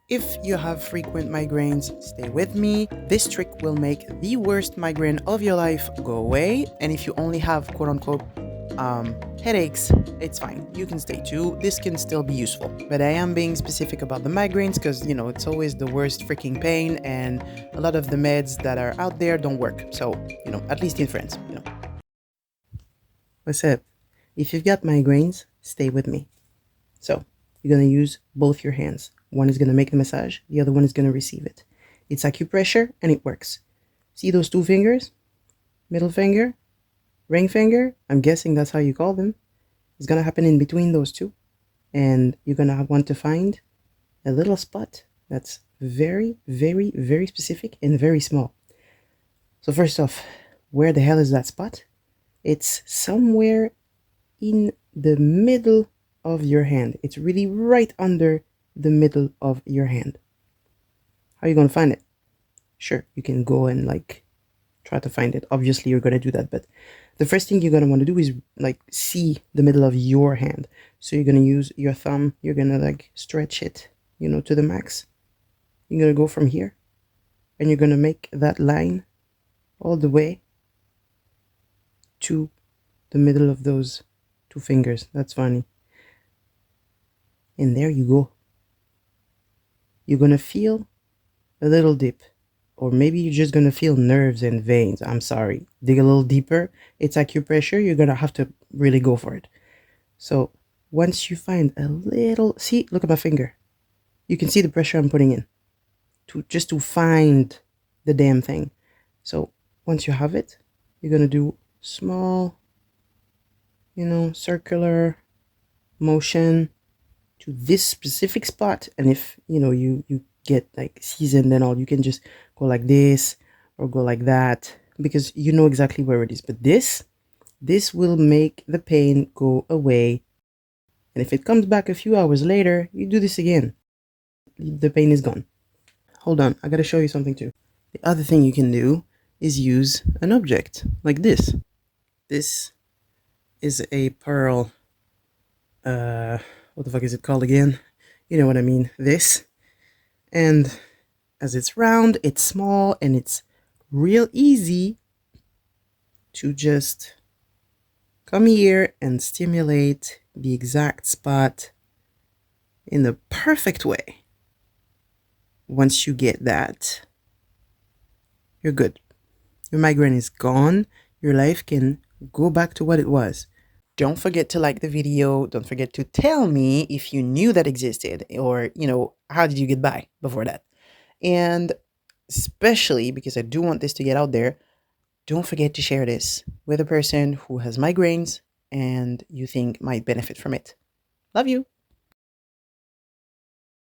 If you have frequent migraines, stay with me. This trick will make the worst migraine of your life go away. And if you only have quote unquote headaches, it's fine. You can stay too. This can still be useful. But I am being specific about the migraines because, it's always the worst freaking pain, and a lot of the meds that are out there don't work. So, at least in France. What's up? If you've got migraines, stay with me. So, you're going to use both your hands. One is going to make the massage, the other one is going to receive it. It's acupressure and it works. See those two fingers? Middle finger, ring finger? I'm guessing that's how you call them. It's going to happen in between those two. And you're going to want to find a little spot that's very, very, very specific and very small. So first off, where the hell is that spot? It's somewhere in the middle of your hand. It's really right under the middle of your hand. How are you going to find it? Sure, you can go and try to find it. Obviously, you're going to do that, but the first thing you're going to want to do is see the middle of your hand. So you're going to use your thumb. You're going to stretch it, to the max. You're going to go from here and you're going to make that line all the way to the middle of those two fingers. That's funny. And there you go. You're going to feel a little dip. Or maybe you're just going to feel nerves and veins. I'm sorry. Dig a little deeper. It's acupressure. You're going to have to really go for it. So once you find a little... See, look at my finger. You can see the pressure I'm putting in. Just to find the damn thing. So once you have it, you're going to do small, circular motion to this specific spot. And if you get seasoned and all, you can just go like this or go like that, because you know exactly where it is. But this will make the pain go away. And if it comes back a few hours later, you do this again, the pain is gone. Hold on, I gotta show you something too. The other thing you can do is use an object like this. This is a pearl, what the fuck is it called again? You know what I mean, this. And as it's round, it's small, and it's real easy to just come here and stimulate the exact spot in the perfect way. Once you get that, you're good. Your migraine is gone. Your life can go back to what it was. Don't forget to like the video. Don't forget to tell me if you knew that existed, or, how did you get by before that? And especially because I do want this to get out there, don't forget to share this with a person who has migraines and you think might benefit from it. Love you.